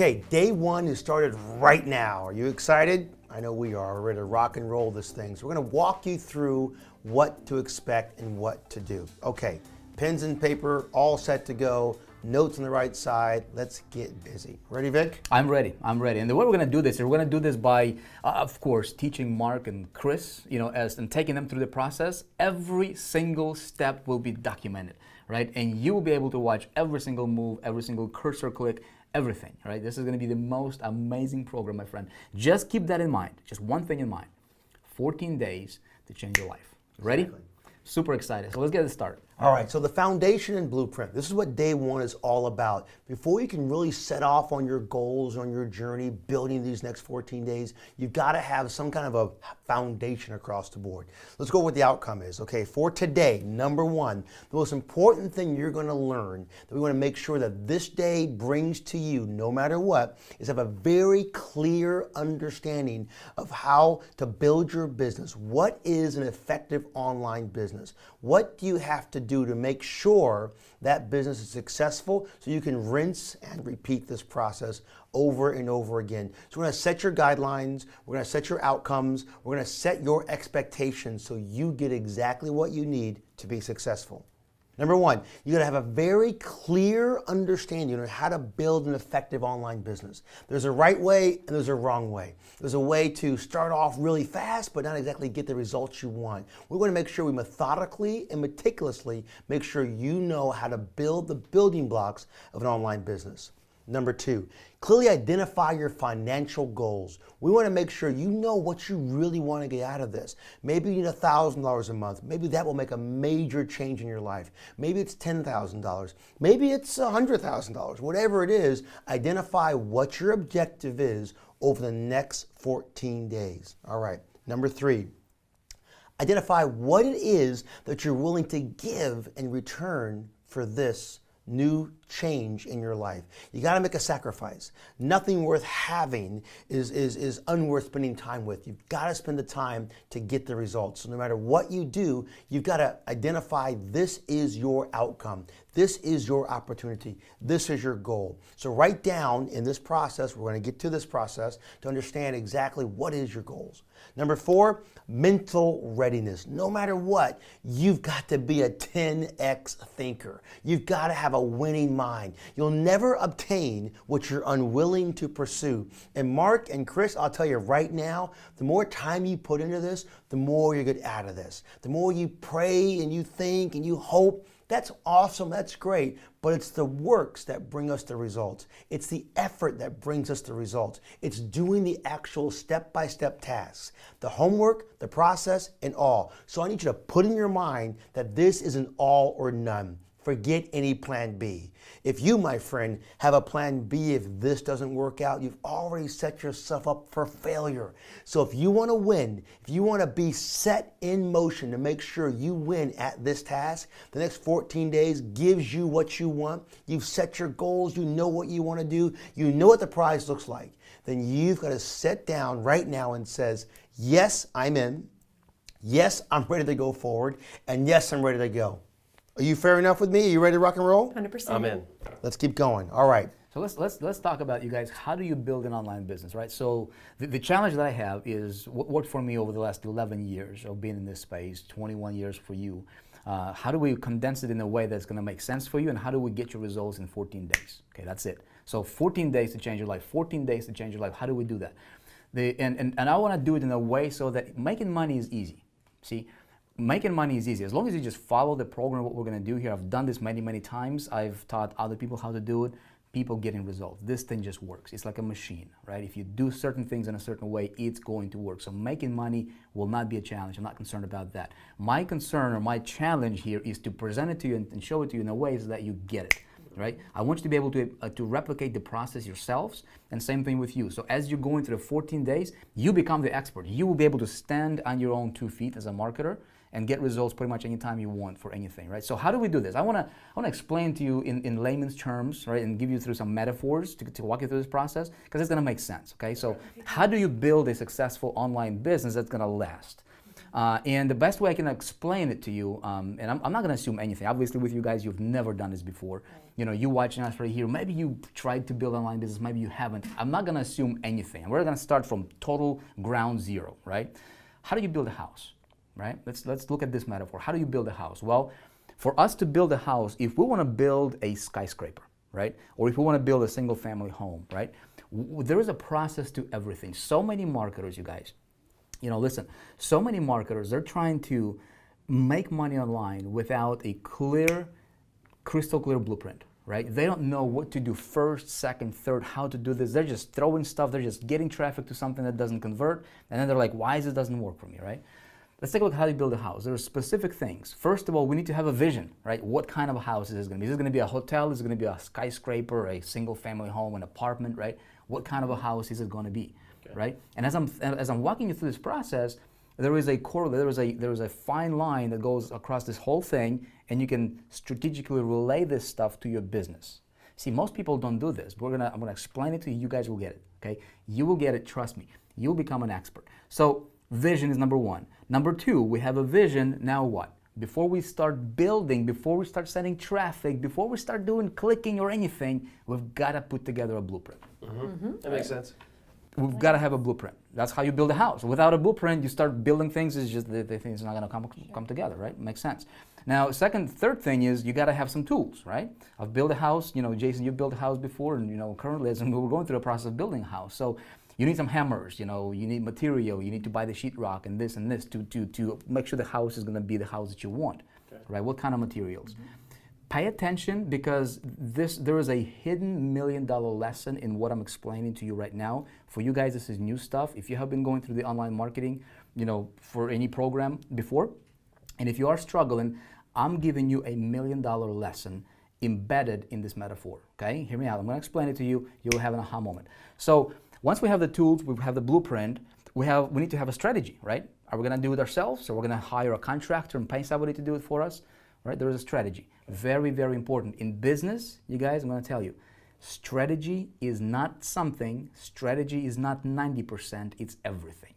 Okay, day one is started right now. Are you excited? I know we are. We're ready to rock and roll this thing. So we're going to walk you through what to expect and what to do. Okay, pens and paper all set to go. Notes on the right side. Let's get busy. Ready, Vic? I'm ready. And the way we're going to do this is we're going to do this by, of course, teaching Mark and Chris, and taking them through the process. Every single step will be documented, right? And you will be able to watch every single move, every single cursor click, everything, right? This is going to be the most amazing program, my friend. Just keep that in mind. Just one thing in mind. 14 days to change your life. Ready? Exactly. Super excited. So let's get it started. All right, so the foundation and blueprint. This is what day one is all about. Before you can really set off on your goals, on your journey, building these next 14 days, you've got to have some kind of a foundation across the board. Let's go what the outcome is. Okay, for today, number one, the most important thing you're going to learn that we want to make sure that this day brings to you, no matter what, is have a very clear understanding of how to build your business. What is an effective online business? What do you have to do to make sure that business is successful so you can rinse and repeat this process over and over again? So we're going to set your guidelines, we're going to set your outcomes, we're going to set your expectations so you get exactly what you need to be successful. Number one, you got to have a very clear understanding of how to build an effective online business. There's a right way and there's a wrong way. There's a way to start off really fast but not exactly get the results you want. We want to make sure we methodically and meticulously make sure you know how to build the building blocks of an online business. Number two, clearly identify your financial goals. We want to make sure you know what you really want to get out of this. Maybe you need $1,000 a month. Maybe that will make a major change in your life. Maybe it's $10,000. Maybe it's $100,000. Whatever it is, identify what your objective is over the next 14 days. All right. Number three, identify what it is that you're willing to give in return for this new change in your life. You got to make a sacrifice. Nothing worth having is unworth spending time with. You've got to spend the time to get the results. So no matter what you do, you've got to identify this is your outcome. This is your opportunity. This is your goal. So write down in this process, we're going to get to this process to understand exactly what is your goals. Number four, mental readiness. No matter what, you've got to be a 10x thinker. You've got to have a winning mind. You'll never obtain what you're unwilling to pursue. And Mark and Chris, I'll tell you right now, the more time you put into this, the more you get out of this. The more you pray and you think and you hope, that's awesome, that's great, but it's the works that bring us the results. It's the effort that brings us the results. It's doing the actual step-by-step tasks, the homework, the process, and all. So I need you to put in your mind that this is an all or none. Forget any plan B. If you, my friend, have a plan B, if this doesn't work out, you've already set yourself up for failure. So if you want to win, if you want to be set in motion to make sure you win at this task, the next 14 days gives you what you want. You've set your goals. You know what you want to do. You know what the prize looks like. Then you've got to sit down right now and says, yes, I'm in. Yes, I'm ready to go forward. And yes, I'm ready to go. Are you fair enough with me? Are you ready to rock and roll? 100%. I'm in. Let's keep going. All right. So let's talk about, you guys, how do you build an online business, right? So the challenge that I have is what worked for me over the last 11 years of being in this space, 21 years for you. How do we condense it in a way that's going to make sense for you, and how do we get your results in 14 days? Okay, that's it. So 14 days to change your life, 14 days to change your life. How do we do that? And I want to do it in a way so that making money is easy. See? Making money is easy. As long as you just follow the program, what we're going to do here. I've done this many, many times. I've taught other people how to do it. People getting results. This thing just works. It's like a machine, right? If you do certain things in a certain way, it's going to work. So making money will not be a challenge. I'm not concerned about that. My concern or my challenge here is to present it to you and show it to you in a way so that you get it. Right? I want you to be able to replicate the process yourselves, and same thing with you. So as you're going through the 14 days, you become the expert. You will be able to stand on your own 2 feet as a marketer and get results pretty much anytime you want for anything, right? So how do we do this? I want to explain to you in layman's terms, right, and give you through some metaphors to walk you through this process, because it's going to make sense, okay? So how do you build a successful online business that's going to last? And the best way I can explain it to you, and I'm not going to assume anything. Obviously, with you guys, you've never done this before. Right. You know, you watching us right here, maybe you tried to build an online business, maybe you haven't. I'm not going to assume anything. We're going to start from total ground zero, right? How do you build a house, right? Let's look at this metaphor. How do you build a house? Well, for us to build a house, if we want to build a skyscraper, right? Or if we want to build a single family home, right? There is a process to everything. So many marketers, you guys, you know, listen, so many marketers, they're trying to make money online without a clear, crystal clear blueprint, right? They don't know what to do first, second, third, how to do this. They're just throwing stuff. They're just getting traffic to something that doesn't convert. And then they're like, why is it doesn't work for me, right? Let's take a look at how you build a house. There are specific things. First of all, we need to have a vision, right? What kind of a house is this going to be? Is this going to be a hotel? Is it going to be a skyscraper, a single family home, an apartment, right? What kind of a house is it going to be, right? And as I'm walking you through this process, there is a fine line that goes across this whole thing, and you can strategically relay this stuff to your business. See, most people don't do this. I'm gonna explain it to you. You guys will get it, okay? You will get it. Trust me. You'll become an expert. So vision is number one. Number two, we have a vision. Now what? Before we start building, before we start sending traffic, before we start doing clicking or anything, we've got to put together a blueprint. That makes sense. We've got to have a blueprint. That's how you build a house. Without a blueprint, you start building things, it's just the things are not going to come together, right? Makes sense. Now, third thing is you got to have some tools, right? I've built a house, you know, Jason, you've built a house before, and, you know, currently as we're going through the process of building a house. So you need some hammers, you know, you need material, you need to buy the sheetrock and this to make sure the house is going to be the house that you want, right? What kind of materials? Pay attention, because there is a hidden $1 million lesson in what I'm explaining to you right now. For you guys, this is new stuff. If you have been going through the online marketing, you know, for any program before, and if you are struggling, I'm giving you a $1 million lesson embedded in this metaphor, okay? Hear me out. I'm going to explain it to you. You'll have an aha moment. So once we have the tools, we have the blueprint, we need to have a strategy, right? Are we going to do it ourselves, or we're going to hire a contractor and pay somebody to do it for us? Right? There is a strategy. Very, very important. In business, you guys, I'm going to tell you, strategy is not something, strategy is not 90%, it's everything.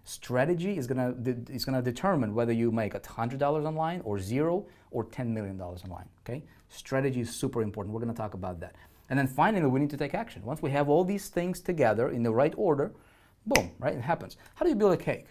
Strategy is going to determine whether you make $100 online or zero or $10 million online, okay? Strategy is super important. We're going to talk about that. And then finally, we need to take action. Once we have all these things together in the right order, boom, right? It happens. How do you build a cake?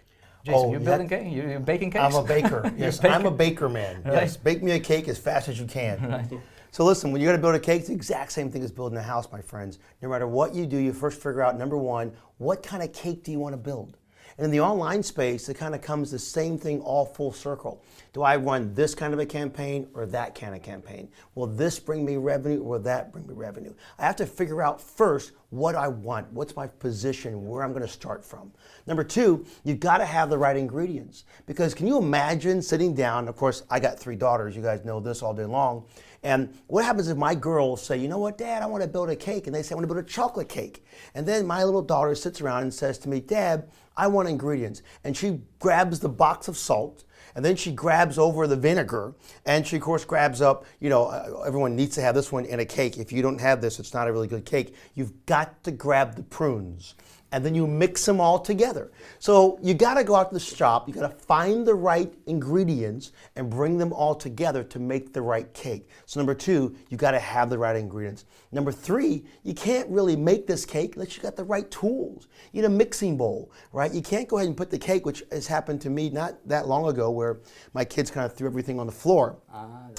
Jason, you're building cake? You're baking cakes? I'm a baker. Yes, I'm a baker man. Right. Yes, bake me a cake as fast as you can. Right. So listen, when you got to build a cake, it's the exact same thing as building a house, my friends. No matter what you do, you first figure out, number one, what kind of cake do you want to build? And in the online space, it kind of comes the same thing all full circle. Do I run this kind of a campaign or that kind of campaign? Will this bring me revenue or will that bring me revenue? I have to figure out first what I want, what's my position, where I'm going to start from. Number two, you've got to have the right ingredients. Because can you imagine sitting down, of course, I got 3 daughters, you guys know this all day long, and what happens if my girls say, you know what, Dad, I want to build a cake, and they say, I want to build a chocolate cake. And then my little daughter sits around and says to me, Dad, I want ingredients. And she grabs the box of salt, and then she grabs over the vinegar, and she, of course, grabs up, you know, everyone needs to have this one in a cake. If you don't have this, it's not a really good cake. You've got to grab the prunes, and then you mix them all together. So you got to go out to the shop, you got to find the right ingredients and bring them all together to make the right cake. So number two, you got to have the right ingredients. Number three, you can't really make this cake unless you got the right tools. You need a mixing bowl, right? You can't go ahead and put the cake, which has happened to me not that long ago, where my kids kind of threw everything on the floor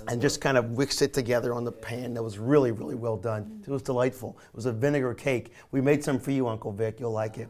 and just kind of mixed it together on the pan. That was really, really well done. It was delightful. It was a vinegar cake. We made some for you, Uncle Vic. You'll like it.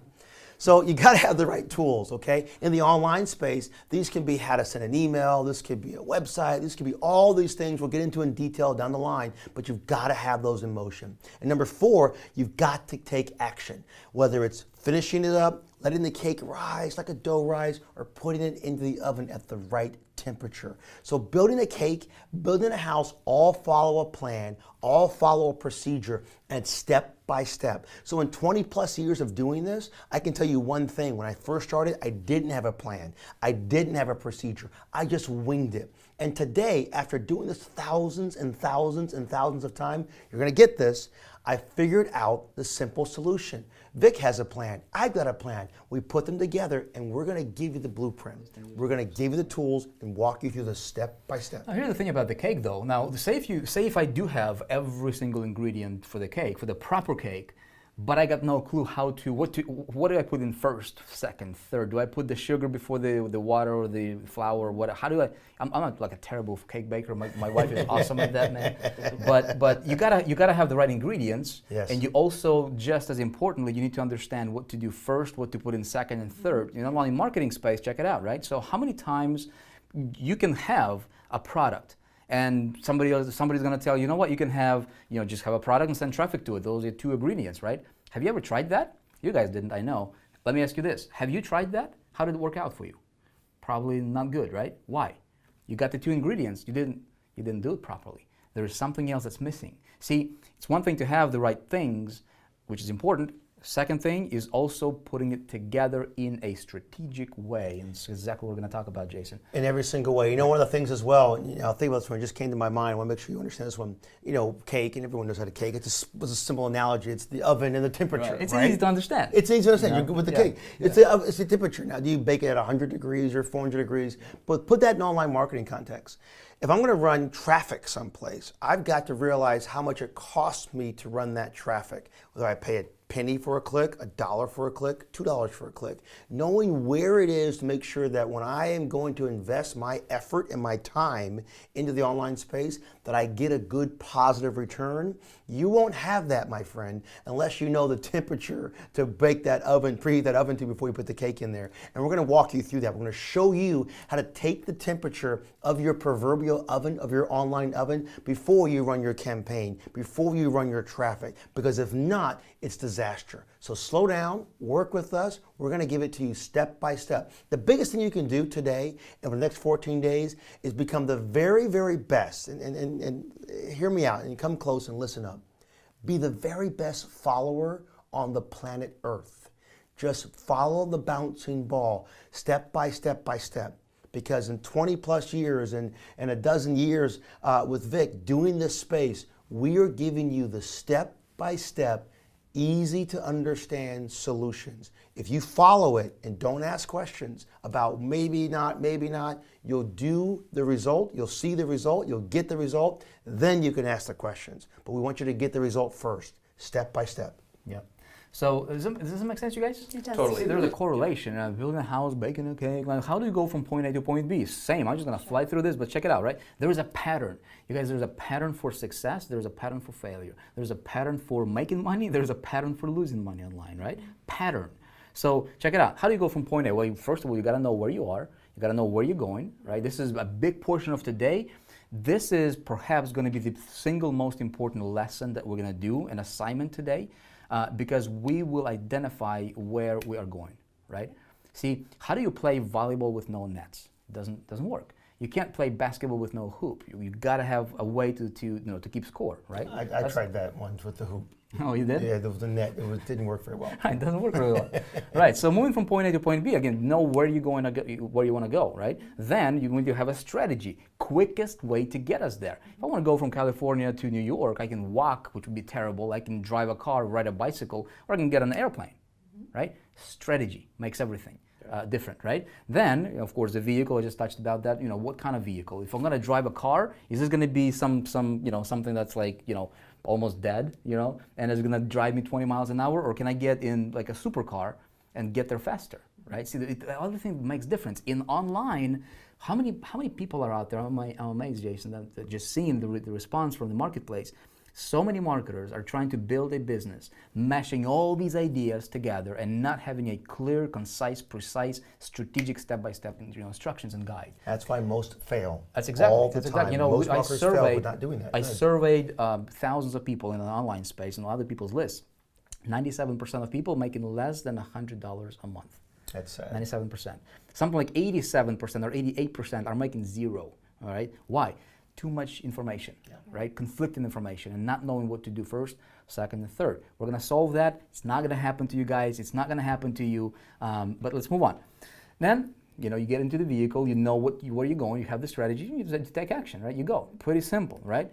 So you got to have the right tools, okay? In the online space, these can be how to send an email, this could be a website, this could be all these things we'll get into in detail down the line, but you've got to have those in motion. And number four, you've got to take action, whether it's finishing it up, letting the cake rise like a dough rise, or putting it into the oven at the right temperature. So building a cake, building a house, all follow a plan, all follow a procedure, and step by step. So in 20 plus years of doing this, I can tell you one thing. When I first started, I didn't have a plan. I didn't have a procedure. I just winged it. And today, after doing this thousands and thousands and thousands of times, you're gonna get this, I figured out the simple solution. Vic has a plan. I've got a plan. We put them together, and we're going to give you the blueprint. We're going to give you the tools and walk you through the step by step. Now, here's the thing about the cake, though. Now, say if I do have every single ingredient for the cake, for the proper cake, but I got no clue what do I put in first, second, third? Do I put the sugar before the water or the flour? How do I'm not like a terrible cake baker. My wife is awesome at that, man. But you gotta have the right ingredients. Yes. And you also, just as importantly, you need to understand what to do first, what to put in second and third. You know, while in marketing space, check it out, right? So how many times you can have a product and somebody's going to tell you, you know what, you can have, just have a product and send traffic to it. Those are 2 ingredients, right? Have you ever tried that? You guys didn't, I know. Let me ask you this. Have you tried that? How did it work out for you? Probably not good, right? Why? You got the 2 ingredients. You didn't do it properly. There is something else that's missing. See, it's one thing to have the right things, which is important. Second thing is also putting it together in a strategic way, and it's exactly what we're going to talk about, Jason. In every single way. One of the things as well, I'll think about this one, it just came to my mind. I want to make sure you understand this one. Cake, and everyone knows how to cake. It was a simple analogy. It's the oven and the temperature. Right. It's right? easy to understand. It's easy to understand. You're good with the cake. Yeah. It's the temperature. Now, do you bake it at 100 degrees or 400 degrees? But put that in online marketing context. If I'm going to run traffic someplace, I've got to realize how much it costs me to run that traffic. Whether I pay a penny for a click, $1 for a click, $2 for a click. Knowing where it is to make sure that when I am going to invest my effort and my time into the online space, that I get a good positive return. You won't have that, my friend, unless you know the temperature to bake that oven, preheat that oven to before you put the cake in there. And we're going to walk you through that. We're going to show you how to take the temperature of your proverbial oven, of your online oven, before you run your campaign, before you run your traffic. Because if not, it's disaster. So slow down, work with us. We're going to give it to you step by step. The biggest thing you can do today and for the next 14 days is become the very, very best. And hear me out and come close and listen up. Be the very best follower on the planet Earth. Just follow the bouncing ball step by step by step. Because in 20 plus years and a dozen years with Vic doing this space, we are giving you the step by step, easy to understand solutions. If you follow it and don't ask questions about maybe not, you'll do the result, you'll see the result, you'll get the result, then you can ask the questions. But we want you to get the result first, step by step. Yeah. So does this make sense, you guys? It does. Totally. There's a correlation. Building a house, baking a cake. Like, how do you go from point A to point B? Same. I'm just going to fly through this, but check it out, right? There is a pattern. You guys, there's a pattern for success. There's a pattern for failure. There's a pattern for making money. There's a pattern for losing money online, right? Pattern. So check it out. How do you go from point A? Well, first of all, you got to know where you are. You got to know where you're going, right? This is a big portion of today. This is perhaps going to be the single most important lesson that we're going to do, an assignment today. Because we will identify where we are going, right? See, how do you play volleyball with no nets? Doesn't work. You can't play basketball with no hoop. You got to have a way to keep score, right? I tried that once with the hoop. Oh, you did? Yeah, the net. It didn't work very well. It doesn't work very well. Right. So moving from point A to point B, again, know where you're going to go, where you want to go, right? Then you're going to have a strategy. Quickest way to get us there. If I want to go from California to New York, I can walk, which would be terrible. I can drive a car, ride a bicycle, or I can get an airplane, right? Strategy makes everything different, right? Then, of course, the vehicle, I just touched about that. What kind of vehicle? If I'm going to drive a car, is this going to be something that's like, almost dead, and it's going to drive me 20 miles an hour, or can I get in like a supercar and get there faster, right? See, the other thing that makes difference in online. How many people are out there? I'm amazed, Jason, that just seeing the response from the marketplace. So many marketers are trying to build a business, mashing all these ideas together and not having a clear, concise, precise, strategic step-by-step instructions and guide. That's why most fail. That's exactly. All the that's time. Exactly. Most I marketers fail surveyed. with not doing that. I surveyed thousands of people in an online space and other people's lists. 97% of people making less than $100 a month. That's sad. 97%. Something like 87% or 88% are making zero. All right. Why? Too much information, right? Conflicting information and not knowing what to do first, second, and third. We're going to solve that. It's not going to happen to you guys. It's not going to happen to you. But let's move on. Then You know, you get into the vehicle, you know where you're going, you have the strategy, you just take action, right? You go. Pretty simple, right?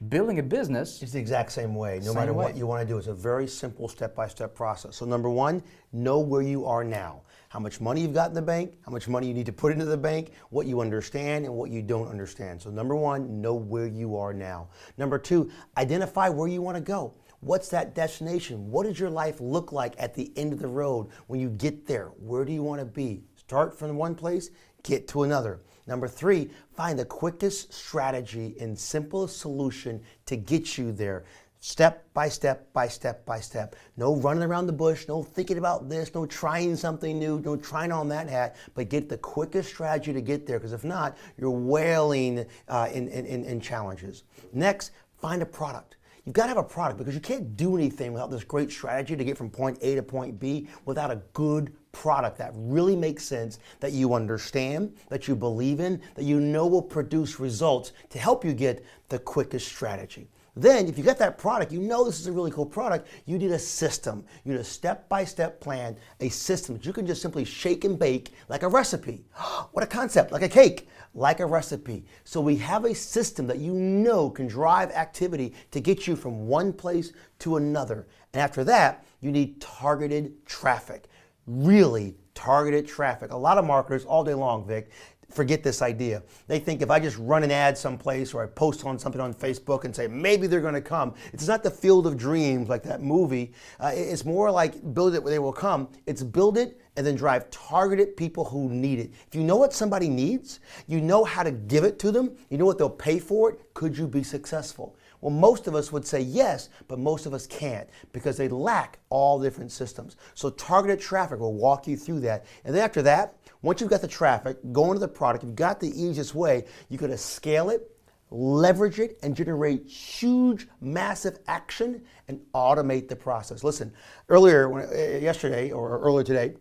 Building a business. It's the exact same way, no Same matter way. what you want to do. It's a very simple step-by-step process. So number one, know where you are now. How much money you've got in the bank, how much money you need to put into the bank, what you understand and what you don't understand. So number one, know where you are now. Number two, identify where you want to go. What's that destination? What does your life look like at the end of the road when you get there? Where do you want to be? Start from one place, get to another. Number three, find the quickest strategy and simplest solution to get you there. Step by step by step by step. No running around the bush, no thinking about this, no trying something new, no trying on that hat, but get the quickest strategy to get there, because if not, you're wailing in challenges. Next, find a product. You've got to have a product, because you can't do anything without this great strategy to get from point A to point B without a good product that really makes sense, that you understand, that you believe in, that you know will produce results to help you get the quickest strategy. Then, if you get that product, you know this is a really cool product, you need a system. You need a step-by-step plan, a system that you can just simply shake and bake like a recipe. What a concept, like a cake, like a recipe. So we have a system that you know can drive activity to get you from one place to another. And after that, you need targeted traffic. Really targeted traffic. A lot of marketers all day long, Vic, forget this idea. They think if I just run an ad someplace or I post on something on Facebook and say maybe they're going to come. It's not the field of dreams like that movie. It's more like build it where they will come. It's build it and then drive targeted people who need it. If you know what somebody needs, you know how to give it to them, you know what they'll pay for it, could you be successful? Well, most of us would say yes, but most of us can't because they lack all different systems. So targeted traffic will walk you through that. And then after that, once you've got the traffic, go into the product, you've got the easiest way, you could scale it, leverage it, and generate huge, massive action and automate the process. Listen, yesterday or earlier today,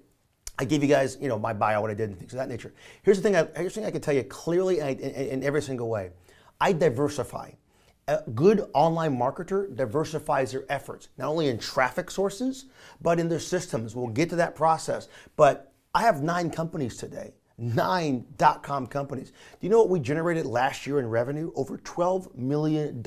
I gave you guys, my bio, what I did, and things of that nature. Here's the thing I can tell you clearly in every single way. I diversify. A good online marketer diversifies their efforts, not only in traffic sources, but in their systems. We'll get to that process. But I have 9 companies today, 9 .com companies. Do you know what we generated last year in revenue? Over $12 million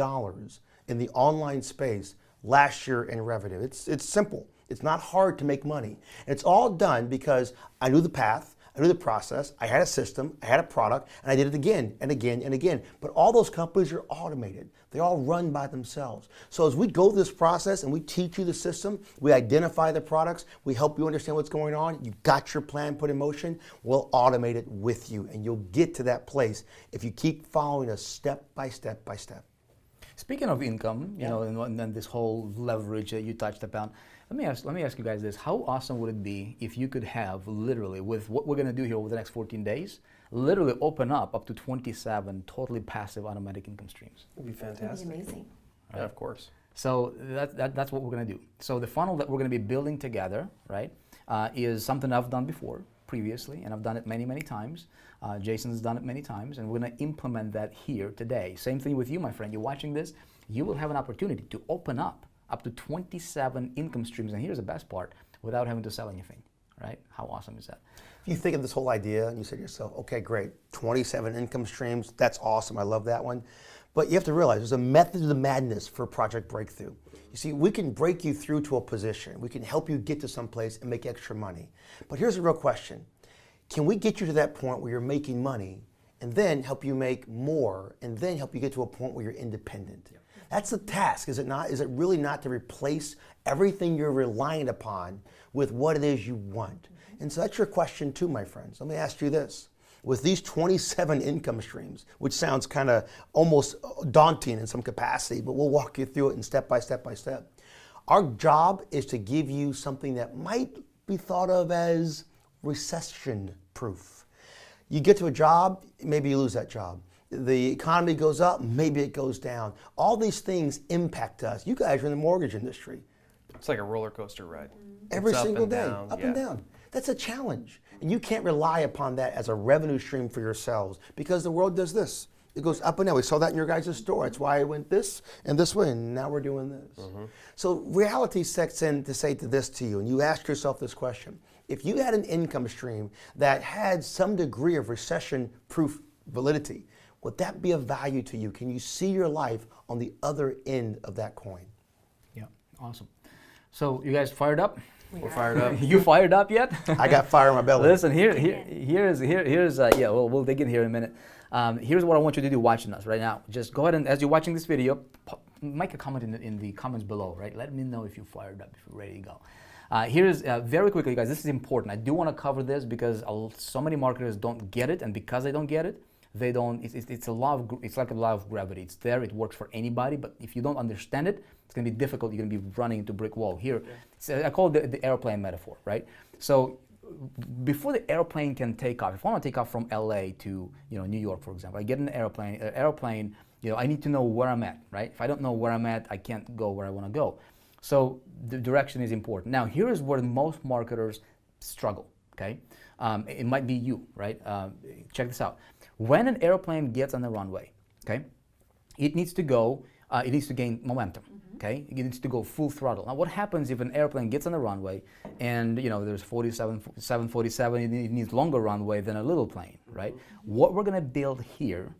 in the online space last year in revenue. It's simple. It's not hard to make money. And it's all done because I knew the path, I knew the process, I had a system, I had a product, and I did it again and again and again. But all those companies are automated. They all run by themselves. So as we go through this process and we teach you the system, we identify the products, we help you understand what's going on, you've got your plan put in motion, we'll automate it with you. And you'll get to that place if you keep following us step by step by step. Speaking of income, and then this whole leverage that you touched upon, let me ask you guys this. How awesome would it be if you could have literally, with what we're going to do here over the next 14 days, literally open up to 27 totally passive automatic income streams? It would be fantastic. That'd be amazing. Yeah, of course. So that's what we're going to do. So the funnel that we're going to be building together, right, is something I've done before, previously, and I've done it many, many times. Jason's done it many times, and we're going to implement that here today. Same thing with you, my friend. You're watching this. You will have an opportunity to open up to 27 income streams, and here's the best part, without having to sell anything, right? How awesome is that? If you think of this whole idea and you say to yourself, okay, great, 27 income streams, that's awesome, I love that one. But you have to realize there's a method to the madness for Project Breakthrough. You see, we can break you through to a position. We can help you get to someplace and make extra money. But here's the real question. Can we get you to that point where you're making money and then help you make more and then help you get to a point where you're independent? That's the task, is it not? Is it really not to replace everything you're relying upon with what it is you want? And so that's your question too, my friends. Let me ask you this. With these 27 income streams, which sounds kind of almost daunting in some capacity, but we'll walk you through it in step by step by step. Our job is to give you something that might be thought of as recession proof. You get to a job, maybe you lose that job. The economy goes up, maybe it goes down. All these things impact us. You guys are in the mortgage industry. It's like a roller coaster ride. Every It's single day, down, up yeah. and down. That's a challenge. And you can't rely upon that as a revenue stream for yourselves because the world does this. It goes up and down. We saw that in your guys' store. That's why I went this and this way, and now we're doing this. So reality sets in to say this to you, and you ask yourself this question. If you had an income stream that had some degree of recession-proof validity, would that be of value to you? Can you see your life on the other end of that coin? Yeah, awesome. So you guys fired up? We're fired up. You fired up yet? I got fire in my belly. Listen, here's yeah, we'll dig in here in a minute. Here's what I want you to do watching us right now. Just go ahead and, as you're watching this video, make a comment in the comments below, right? Let me know if you fired up, if you're ready to go. Here's, very quickly, guys, this is important. I do want to cover this because so many marketers don't get it, and because they don't get it, they don't, it's like a law of gravity. It's there, it works for anybody, but if you don't understand it, it's going to be difficult. You're going to be running into a brick wall. Here, I call it the airplane metaphor, right? So before the airplane can take off, if I want to take off from LA to New York, for example, I get in an airplane, I need to know where I'm at, right? If I don't know where I'm at, I can't go where I want to go. So the direction is important. Now, here is where most marketers struggle, okay? It might be you, right? Check this out. When an airplane gets on the runway, okay, it needs to go, it needs to gain momentum, okay? It needs to go full throttle. Now, what happens if an airplane gets on the runway and, there's 747, it needs longer runway than a little plane, right? What we're gonna build here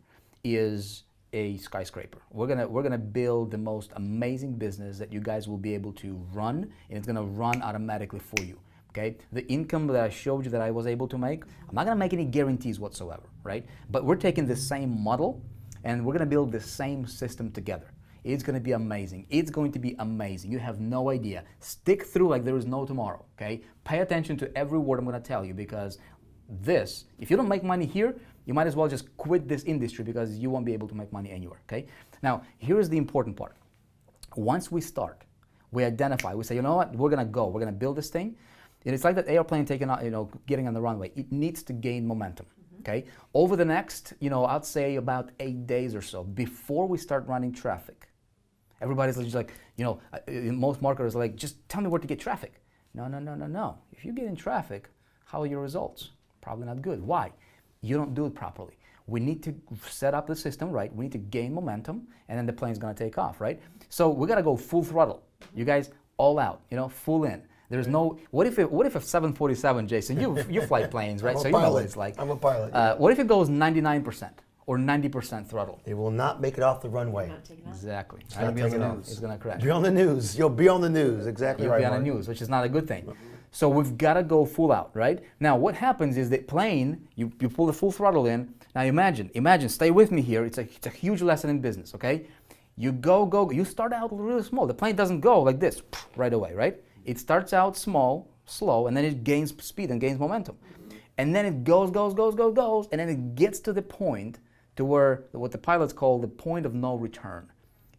is a skyscraper. We're gonna build the most amazing business that you guys will be able to run, and it's gonna run automatically for you. Okay, the income that I showed you that I was able to make, I'm not gonna make any guarantees whatsoever, right? But we're taking the same model and we're gonna build the same system together. It's gonna be amazing. It's going to be amazing. You have no idea. Stick through like there is no tomorrow, okay? Pay attention to every word I'm gonna tell you, because this, if you don't make money here, you might as well just quit this industry because you won't be able to make money anywhere, okay? Now, here's the important part. Once we start, we identify, we say, you know what, we're gonna build this thing. And it's like that airplane taking out, getting on the runway. It needs to gain momentum, okay? Over the next, I'd say about 8 days or so, before we start running traffic, everybody's just like, most marketers are like, just tell me where to get traffic. No. If you get in traffic, how are your results? Probably not good. Why? You don't do it properly. We need to set up the system, right? We need to gain momentum, and then the plane's gonna take off, right? So we gotta go full throttle. You guys, all out, full in. There's no, what if a 747, Jason, you fly planes, right? I'm a So you know pilot. what it's like. I'm a pilot. What if it goes 99% or 90% throttle? It will not make it off the runway. Not taking off. Exactly. not It'll be on the taking news. off. It's gonna crash. Be on the news. You'll be on the news. Exactly You'll right. be on the Mark. news, which is not a good thing. So we've got to go full out, right? Now, what happens is that plane, you pull the full throttle in. Now imagine, stay with me here. It's a huge lesson in business, okay? You go. You start out really small. The plane doesn't go like this right away, right? It starts out small, slow, and then it gains speed and gains momentum. And then it goes, and then it gets to the point to where what the pilots call the point of no return.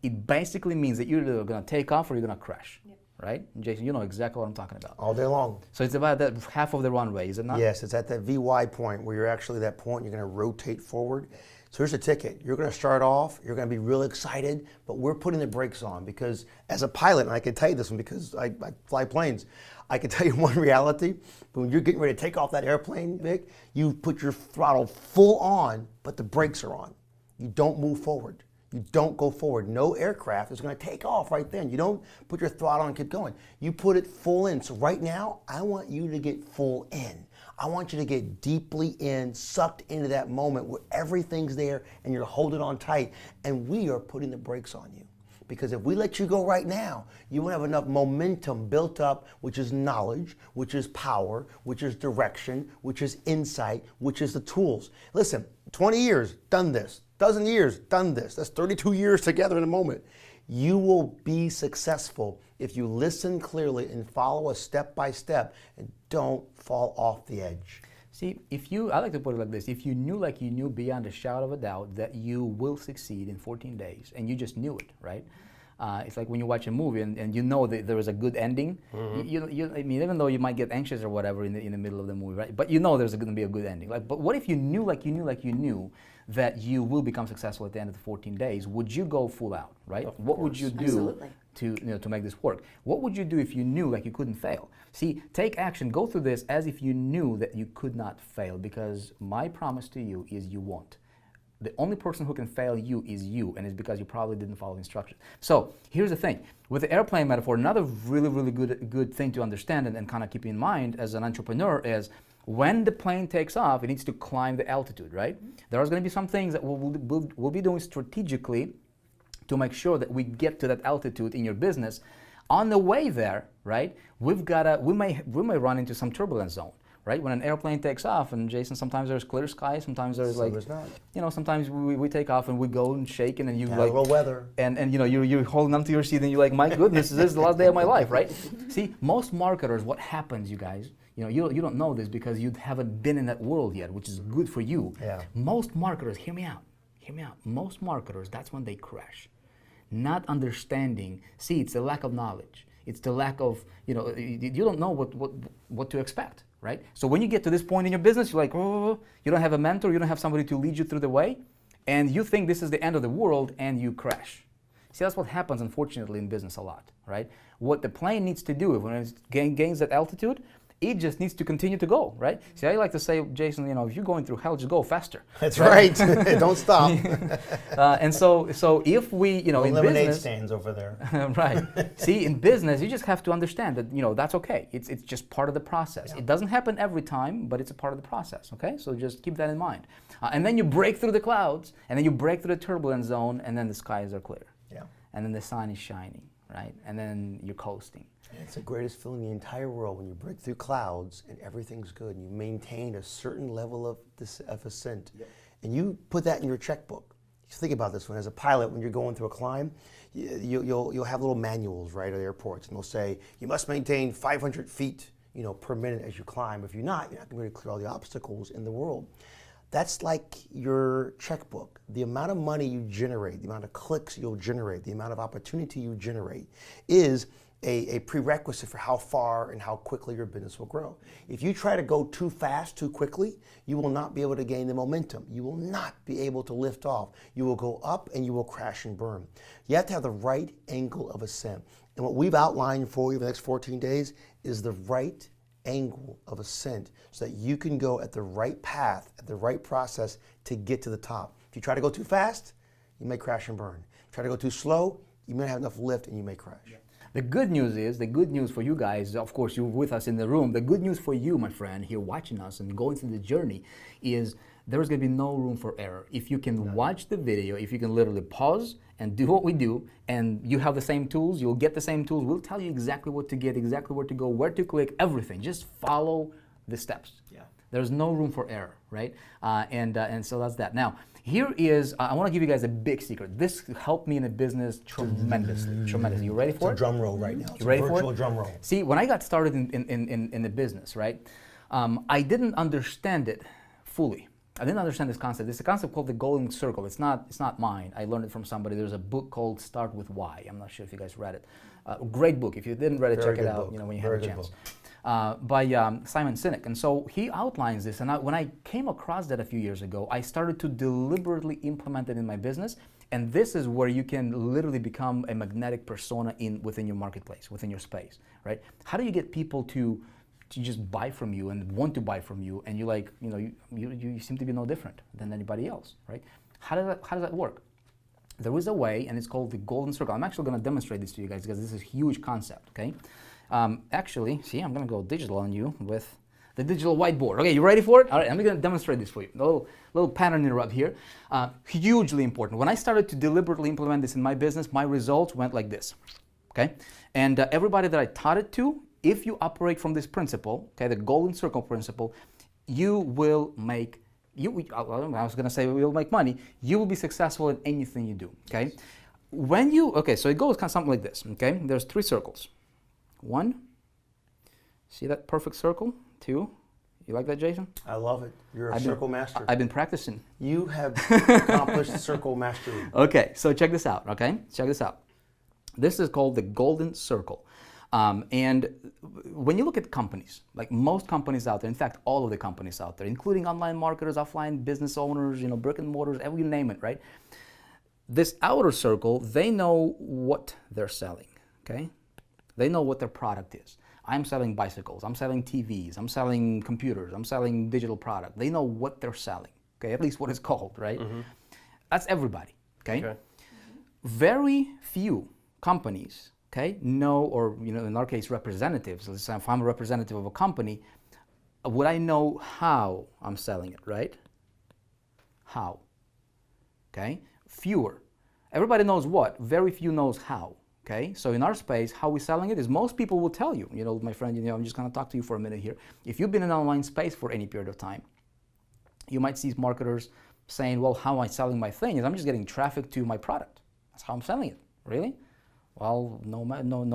It basically means that you're either going to take off or you're going to crash. Yep. Right? And Jason, you know exactly what I'm talking about. All day long. So it's about that half of the runway, is it not? Yes, it's at that VY point where you're actually that point, you're going to rotate forward. So here's the ticket. You're going to start off, you're going to be real excited, but we're putting the brakes on because as a pilot, and I can tell you this one because I fly planes, I can tell you one reality. When you're getting ready to take off that airplane, Vic, you put your throttle full on, but the brakes are on. You don't move forward. You don't go forward. No aircraft is going to take off right then. You don't put your throttle on and keep going. You put it full in. So right now, I want you to get full in. I want you to get deeply in, sucked into that moment where everything's there and you're holding on tight. And we are putting the brakes on you. Because if we let you go right now, you won't have enough momentum built up, which is knowledge, which is power, which is direction, which is insight, which is the tools. Listen, 20 years, done this. Dozen years, done this. That's 32 years together in a moment. You will be successful if you listen clearly and follow us step by step and don't fall off the edge. See, I like to put it like this, if you knew like you knew beyond a shadow of a doubt that you will succeed in 14 days, and you just knew it, right? It's like when you watch a movie and you know that there is a good ending. I mean, even though you might get anxious or whatever in the middle of the movie, right? But you know there's going to be a good ending. But what if you knew like you knew that you will become successful at the end of the 14 days? Would you go full out, right? What would you do to make this work? What would you do if you knew like you couldn't fail? See, take action. Go through this as if you knew that you could not fail, because my promise to you is you won't. The only person who can fail you is you, and it's because you probably didn't follow instructions. So here's the thing. With the airplane metaphor, another really good thing to understand and kind of keep in mind as an entrepreneur is when the plane takes off, it needs to climb the altitude, right? There's going to be some things that we'll be doing strategically to make sure that we get to that altitude in your business. On the way there, right, we may run into some turbulence zone. Right, when an airplane takes off, and Jason, sometimes there's clear sky, sometimes there's sometimes we take off and we go and shake, and then you a little weather, and you're holding onto your seat, and you're like, my goodness, this is the last day of my life, right? See, most marketers, what happens, you guys, you don't know this because you haven't been in that world yet, which is good for you. Yeah. Most marketers, hear me out. Most marketers, that's when they crash, not understanding. See, it's the lack of knowledge. It's the lack of you don't know what to expect. Right? So when you get to this point in your business, you're like, oh, you don't have a mentor, you don't have somebody to lead you through the way, and you think this is the end of the world, and you crash. See, that's what happens, unfortunately, in business a lot, right? What the plane needs to do when it gains that altitude, it just needs to continue to go, right? See, I like to say, Jason, if you're going through hell, just go faster. That's right. Don't stop. And so if we, in lemonade business, stands over there. Right. See, in business, you just have to understand that that's okay. It's just part of the process. Yeah. It doesn't happen every time, but it's a part of the process. Okay, so just keep that in mind. And then you break through the clouds, and then you break through the turbulence zone, and then the skies are clear. Yeah. And then the sun is shining, right? And then you're coasting. It's the greatest feeling in the entire world when you break through clouds and everything's good and you maintain a certain level of ascent. Yep. And you put that in your checkbook. Just think about this one. As a pilot, when you're going through a climb, you'll have little manuals, right, at airports, and they'll say, you must maintain 500 feet per minute as you climb. If you're not going to be able to clear all the obstacles in the world. That's like your checkbook. The amount of money you generate, the amount of clicks you'll generate, the amount of opportunity you generate is a prerequisite for how far and how quickly your business will grow. If you try to go too fast, too quickly, you will not be able to gain the momentum. You will not be able to lift off. You will go up and you will crash and burn. You have to have the right angle of ascent. And what we've outlined for you the next 14 days is the right angle of ascent so that you can go at the right path, at the right process to get to the top. If you try to go too fast, you may crash and burn. If you try to go too slow, you may not have enough lift and you may crash. Yeah. The good news for you guys, of course, you're with us in the room. The good news for you, my friend, here watching us and going through the journey is there's going to be no room for error. If you can watch the video, if you can literally pause and do what we do, and you have the same tools, you'll get the same tools. We'll tell you exactly what to get, exactly where to go, where to click, everything. Just follow the steps. Yeah. There's no room for error, right? And so that's that. Now, here is, I want to give you guys a big secret. This helped me in the business tremendously. You ready for it? It's a drum roll right now. You ready for it? Virtual drum roll. See, when I got started in the business, right, I didn't understand it fully. I didn't understand this concept. It's a concept called the golden circle. It's not mine. I learned it from somebody. There's a book called Start With Why. I'm not sure if you guys read it. Great book. If you didn't read it, check it out. When you have a chance. By Simon Sinek. And so he outlines this. And when I came across that a few years ago, I started to deliberately implement it in my business. And this is where you can literally become a magnetic persona within your marketplace, within your space, right? How do you get people to just buy from you and want to buy from you, and you seem to be no different than anybody else, right? How does that work? There is a way, and it's called the golden circle. I'm actually going to demonstrate this to you guys because this is a huge concept, okay? Actually, see, I'm going to go digital on you with the digital whiteboard. Okay, you ready for it? All right, I'm going to demonstrate this for you. Little pattern interrupt here. Hugely important. When I started to deliberately implement this in my business, my results went like this, okay? And everybody that I taught it to, if you operate from this principle, okay, the golden circle principle, you will make, I was going to say you'll make money, you will be successful in anything you do, okay? So it goes kind of something like this, okay? There's 3 circles. 1, see that perfect circle? 2, you like that, Jason? I love it. You're a circle master. I've been practicing. You have accomplished circle mastery. Okay, so check this out, okay? Check this out. This is called the golden circle. And when you look at companies, like most companies out there, in fact, all of the companies out there, including online marketers, offline business owners, brick and mortars, you name it, right? This outer circle, they know what they're selling, okay? They know what their product is. I'm selling bicycles, I'm selling TVs, I'm selling computers, I'm selling digital product. They know what they're selling, okay? At least what it's called, right? Mm-hmm. That's everybody, okay? Okay. Very few companies, okay, know, or in our case, representatives. Let's say if I'm a representative of a company, would I know how I'm selling it, right? How, okay? Fewer. Everybody knows what, very few knows how, okay? So in our space, how we're selling it is most people will tell you, my friend, I'm just gonna talk to you for a minute here. If you've been in online space for any period of time, you might see marketers saying, well, how am I selling my thing? Is I'm just getting traffic to my product. That's how I'm selling it. Really? Well, no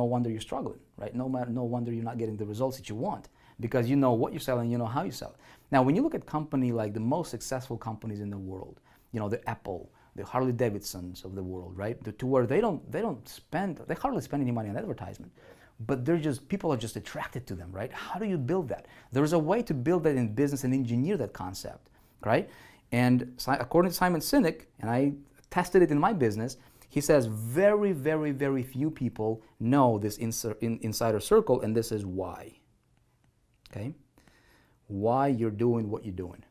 wonder you're struggling, right? No wonder you're not getting the results that you want, because you know what you're selling, you know how you sell it. Now, when you look at company like the most successful companies in the world, the Apple, the Harley Davidsons of the world, right? To where they hardly spend any money on advertisement, but people are just attracted to them, right? How do you build that? There's a way to build that in business and engineer that concept, right? And according to Simon Sinek, and I tested it in my business, he says very, very, very few people know this insider circle, and this is why. Okay? Why you're doing what you're doing.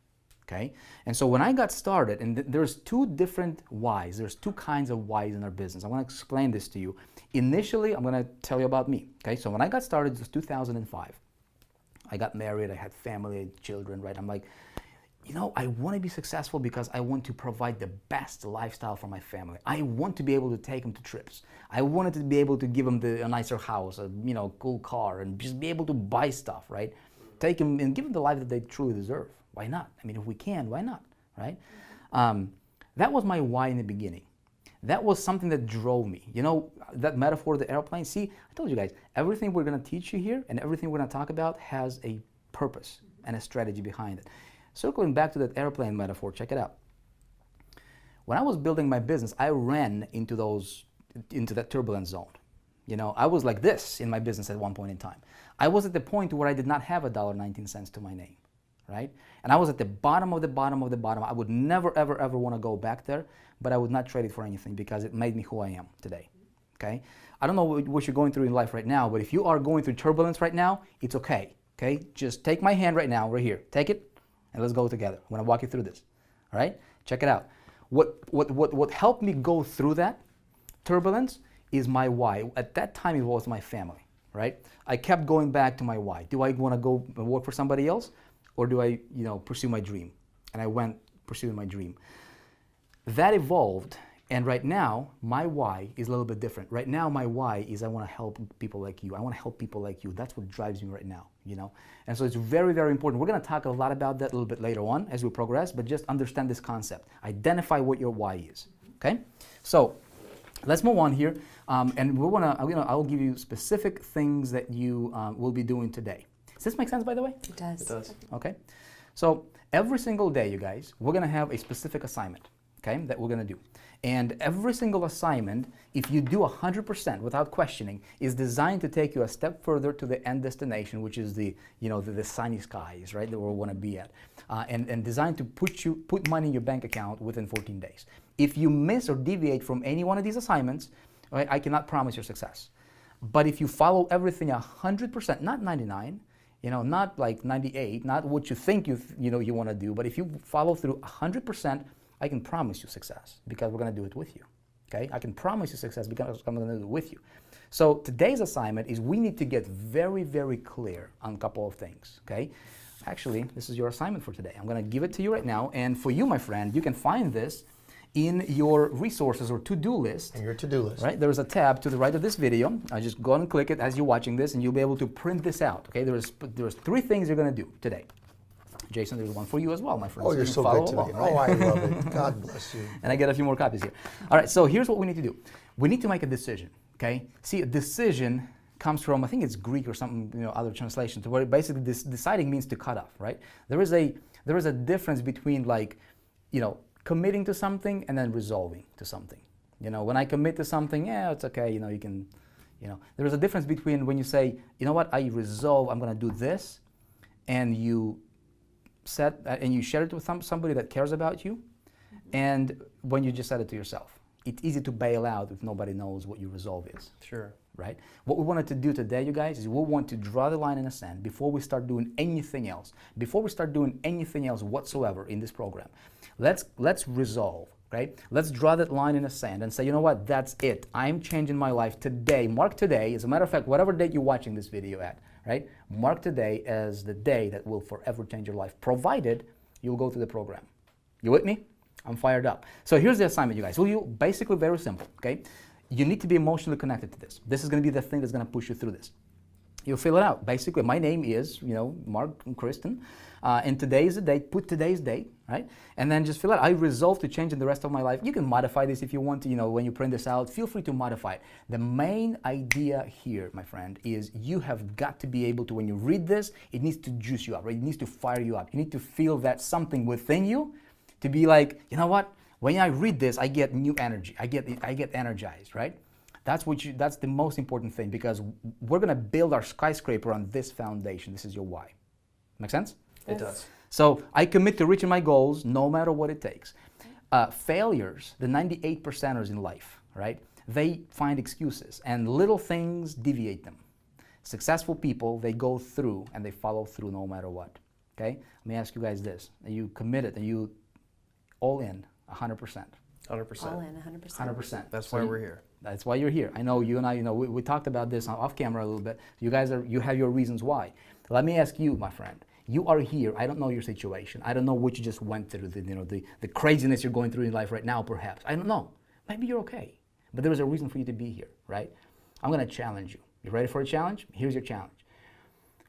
Okay? And so when I got started, and there's two different whys. There's two kinds of whys in our business. I want to explain this to you. Initially, I'm going to tell you about me. Okay? So when I got started, it was 2005. I got married, I had family, I had children, right? I'm like, I want to be successful because I want to provide the best lifestyle for my family. I want to be able to take them to trips. I wanted to be able to give them a nicer house, a cool car, and just be able to buy stuff, right? Take them and give them the life that they truly deserve. Why not? I mean, if we can, why not, right? That was my why in the beginning. That was something that drove me. That metaphor of the airplane. See, I told you guys, everything we're going to teach you here and everything we're going to talk about has a purpose and a strategy behind it. Circling back to that airplane metaphor, check it out. When I was building my business, I ran into that turbulence zone. I was like this in my business at one point in time. I was at the point where I did not have $1.19 to my name, right? And I was at the bottom of the bottom of the bottom. I would never, ever, ever want to go back there, but I would not trade it for anything because it made me who I am today, okay? I don't know what you're going through in life right now, but if you are going through turbulence right now, it's okay, okay? Just take my hand right now, right here. Take it. And let's go together. I'm going to walk you through this. All right? Check it out. What helped me go through that turbulence is my why. At that time, it was my family, right? I kept going back to my why. Do I want to go work for somebody else, or do I, pursue my dream? And I went pursuing my dream. That evolved, and right now, my why is a little bit different. Right now, my why is I want to help people like you. I want to help people like you. That's what drives me right now, And so it's very, very important. We're going to talk a lot about that a little bit later on as we progress, but just understand this concept. Identify what your why is, okay? So let's move on here, and I'll give you specific things that you will be doing today. Does this make sense, by the way? It does. It does. Okay. So every single day, you guys, we're going to have a specific assignment, okay, that we're going to do. And every single assignment, if you do 100% without questioning, is designed to take you a step further to the end destination, which is the sunny skies, right, that we want to be at, and designed to put money in your bank account within 14 days. If you miss or deviate from any one of these assignments, right, I cannot promise your success. But if you follow everything 100%, not 99, not like 98, not what you think you want to do, but if you follow through 100%, I can promise you success because we're going to do it with you. Okay? I can promise you success because I'm going to do it with you. So today's assignment is we need to get very, very clear on a couple of things. Okay? Actually, this is your assignment for today. I'm going to give it to you right now. And for you, my friend, you can find this in your resources or to-do list. And your to-do list. Right? There's a tab to the right of this video. I just go and click it as you're watching this, and you'll be able to print this out. Okay? There's 3 things you're going to do today. Jason, there's one for you as well, my friend. Oh, you're so good to me. Right? Oh, I love it. God bless you. And I get a few more copies here. All right, so here's what we need to do. We need to make a decision, okay? See, a decision comes from, I think it's Greek or something, other translation, to where basically this deciding means to cut off, right? There is a difference between committing to something and then resolving to something. When I commit to something, yeah, it's okay, you can, there is a difference between when you say, you know what, I resolve, I'm going to do this, and you share it with somebody that cares about you, and when you just said it to yourself. It's easy to bail out if nobody knows what your resolve is. Sure. Right? What we wanted to do today, you guys, is we want to draw the line in the sand before we start doing anything else. Before we start doing anything else whatsoever in this program, let's resolve. Okay? Let's draw that line in the sand and say, you know what, that's it. I'm changing my life today. Mark today, as a matter of fact, whatever date you're watching this video at, right? Mark today as the day that will forever change your life, provided you'll go through the program. You with me? I'm fired up. So here's the assignment, you guys. So you basically very simple, okay? You need to be emotionally connected to this. This is going to be the thing that's going to push you through this. You fill it out. Basically, my name is, Mark Kristen, and today is the date. Put today's date, right? And then just fill out. I resolve to change in the rest of my life. You can modify this if you want to. When you print this out, feel free to modify it. The main idea here, my friend, is you have got to be able to, when you read this, it needs to juice you up, right? It needs to fire you up. You need to feel that something within you to be like, you know what? When I read this, I get new energy. I get energized, right? That's the most important thing, because we're going to build our skyscraper on this foundation. This is your why. Make sense? It does. So I commit to reaching my goals no matter what it takes. Failures, the 98%ers in life, right? They find excuses and little things deviate them. Successful people, they go through and they follow through no matter what. Okay? Let me ask you guys this. Are you committed? Are you all in 100%? 100%. All in 100%. 100%. That's why we're here. That's why you're here. I know you and I, we talked about this off camera a little bit. You guys you have your reasons why. Let me ask you, my friend. You are here. I don't know your situation. I don't know what you just went through, the craziness you're going through in life right now, perhaps. I don't know. Maybe you're okay. But there is a reason for you to be here, right? I'm going to challenge you. You ready for a challenge? Here's your challenge.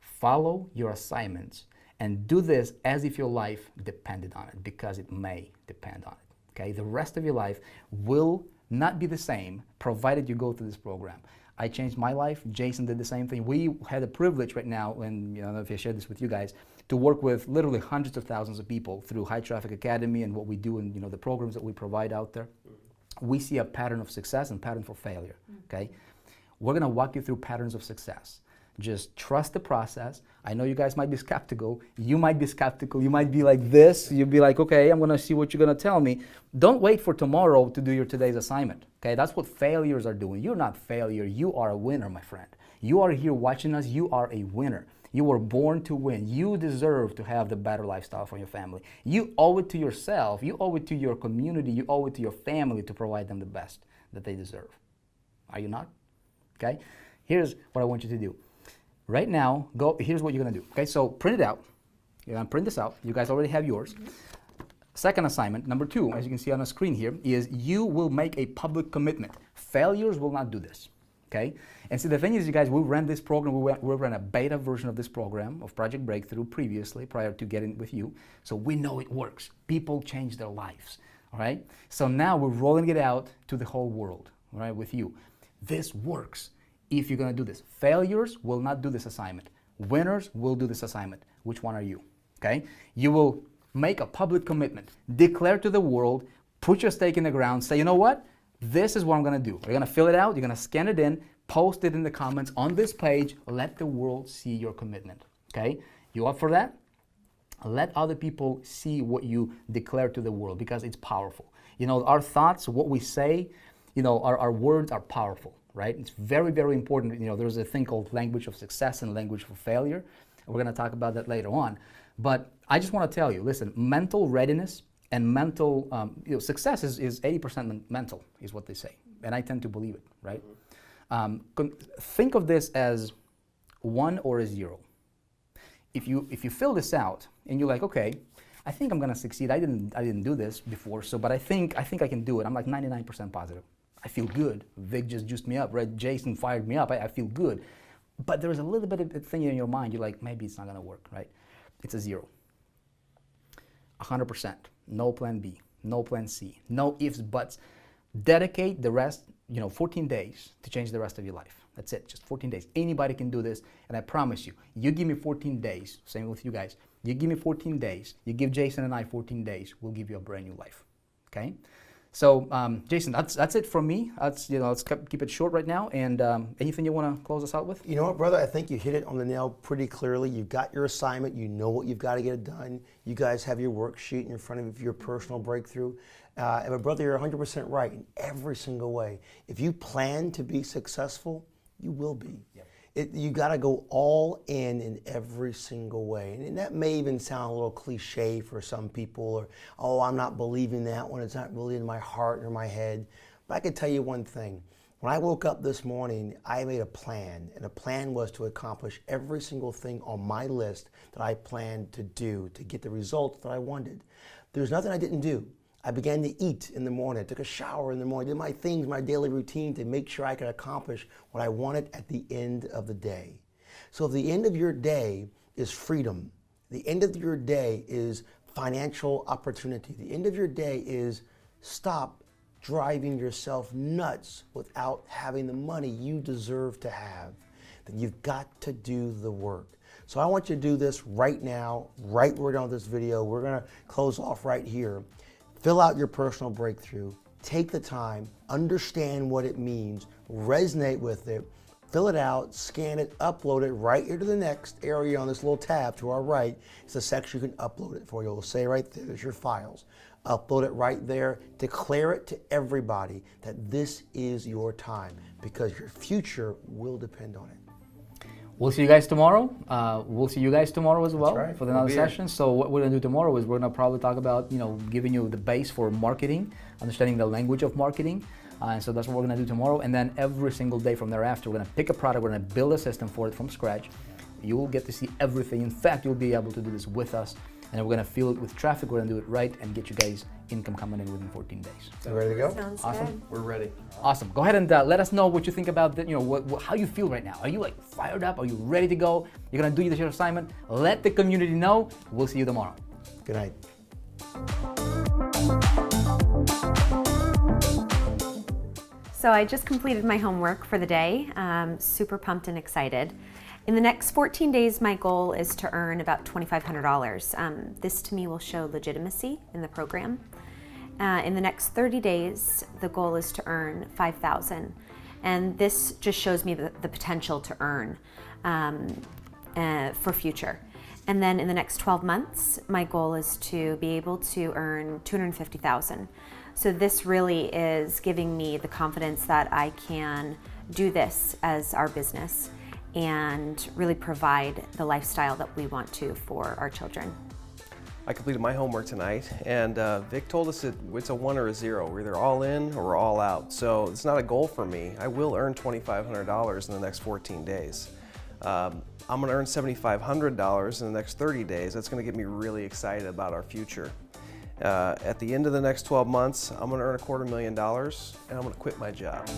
Follow your assignments and do this as if your life depended on it, because it may depend on it. Okay? The rest of your life will not be the same, provided you go through this program. I changed my life. Jason did the same thing. We had the privilege right now, and I don't know if I shared this with you guys, to work with literally hundreds of thousands of people through High Traffic Academy and what we do and the programs that we provide out there. We see a pattern of success and pattern for failure. Okay, we're gonna walk you through patterns of success. Just trust the process. I know you guys might be skeptical. You might be skeptical. You might be like this. You'll be like, okay, I'm going to see what you're going to tell me. Don't wait for tomorrow to do your today's assignment. Okay, that's what failures are doing. You're not failure. You are a winner, my friend. You are here watching us. You are a winner. You were born to win. You deserve to have the better lifestyle for your family. You owe it to yourself. You owe it to your community. You owe it to your family to provide them the best that they deserve. Are you not? Okay, here's what I want you to do. Right now, here's what you're going to do. Okay, so print it out. You're going to print this out. You guys already have yours. Second assignment, number 2, as you can see on the screen here, is you will make a public commitment. Failures will not do this. Okay? And see, the thing is, you guys, we ran this program. We ran a beta version of this program of Project Breakthrough previously, prior to getting with you. So we know it works. People change their lives. All right? So now we're rolling it out to the whole world, all right, with you. This works. If you're going to do this. Failures will not do this assignment. Winners will do this assignment. Which one are you? Okay? You will make a public commitment. Declare to the world, put your stake in the ground, say, you know what? This is what I'm going to do. You're going to fill it out, you're going to scan it in, post it in the comments on this page, let the world see your commitment. Okay? You up for that? Let other people see what you declare to the world, because it's powerful. Our thoughts, what we say, our words are powerful. Right? It's very, very important. There's a thing called language of success and language for failure. We're going to talk about that later on. But I just want to tell you, listen, mental readiness and mental, success is 80% mental, is what they say. And I tend to believe it, right? Think of this as 1 or a 0. If you fill this out and you're like, okay, I think I'm going to succeed. I didn't do this before, but I think I can do it. I'm like 99% positive. I feel good. Vic just juiced me up, right? Jason fired me up. I feel good. But there's a little bit of a thing in your mind. You're like, maybe it's not going to work, right? It's a 0. 100%. No plan B. No plan C. No ifs, buts. Dedicate the rest, 14 days to change the rest of your life. That's it. Just 14 days. Anybody can do this. And I promise you, you give me 14 days. Same with you guys. You give me 14 days. You give Jason and I 14 days. We'll give you a brand new life. Okay? So, Jason, that's it from me. Let's keep it short right now. And anything you want to close us out with? You know what, brother? I think you hit it on the nail pretty clearly. You've got your assignment. You know what you've got to get it done. You guys have your worksheet in front of you, your personal breakthrough. And brother, you're 100% right in every single way. If you plan to be successful, you will be. Yep. You got to go all in every single way. And that may even sound a little cliche for some people, or, oh, I'm not believing that when it's not really in my heart or my head. But I can tell you one thing. When I woke up this morning, I made a plan, and the plan was to accomplish every single thing on my list that I planned to do to get the results that I wanted. There's nothing I didn't do. I began to eat in the morning, I took a shower in the morning, did my things, my daily routine to make sure I could accomplish what I wanted at the end of the day. So if the end of your day is freedom, the end of your day is financial opportunity, the end of your day is stop driving yourself nuts without having the money you deserve to have, then you've got to do the work. So I want you to do this right now, right where we're done with this video. We're gonna close off right here. Fill out your personal breakthrough, take the time, understand what it means, resonate with it, fill it out, scan it, upload it right here to the next area on this little tab to our right. It's a section you can upload it for. You'll say right there, there's your files. Upload it right there, declare it to everybody that this is your time because your future will depend on it. We'll see you guys tomorrow. We'll see you guys tomorrow as well right. for another We'll be here. session. So what we're gonna do tomorrow is we're gonna probably talk about, giving you the base for marketing, understanding the language of marketing. And so that's what we're gonna do tomorrow. And then every single day from thereafter, we're gonna pick a product, we're gonna build a system for it from scratch. You will get to see everything. In fact, you'll be able to do this with us. And we're gonna fill it with traffic. We're gonna do it right and get you guys income coming in within 14 days. You ready to go? Sounds Awesome. good. We're ready. Awesome. Go ahead and let us know what you think about that. How you feel right now. Are you like fired up? Are you ready to go? You're gonna do your assignment. Let the community know. We'll see you tomorrow. Good night. So I just completed my homework for the day. Super pumped and excited. In the next 14 days, my goal is to earn about $2,500. This to me will show legitimacy in the program. In the next 30 days, the goal is to earn $5,000. And this just shows me the potential to earn for future. And then in the next 12 months, my goal is to be able to earn $250,000. So this really is giving me the confidence that I can do this as our business and really provide the lifestyle that we want to for our children. I completed my homework tonight, and Vic told us it's a 1 or a 0. We're either all in or we're all out. So it's not a goal for me. I will earn $2,500 in the next 14 days. I'm going to earn $7,500 in the next 30 days. That's going to get me really excited about our future. At the end of the next 12 months, I'm going to earn $250,000, and I'm going to quit my job.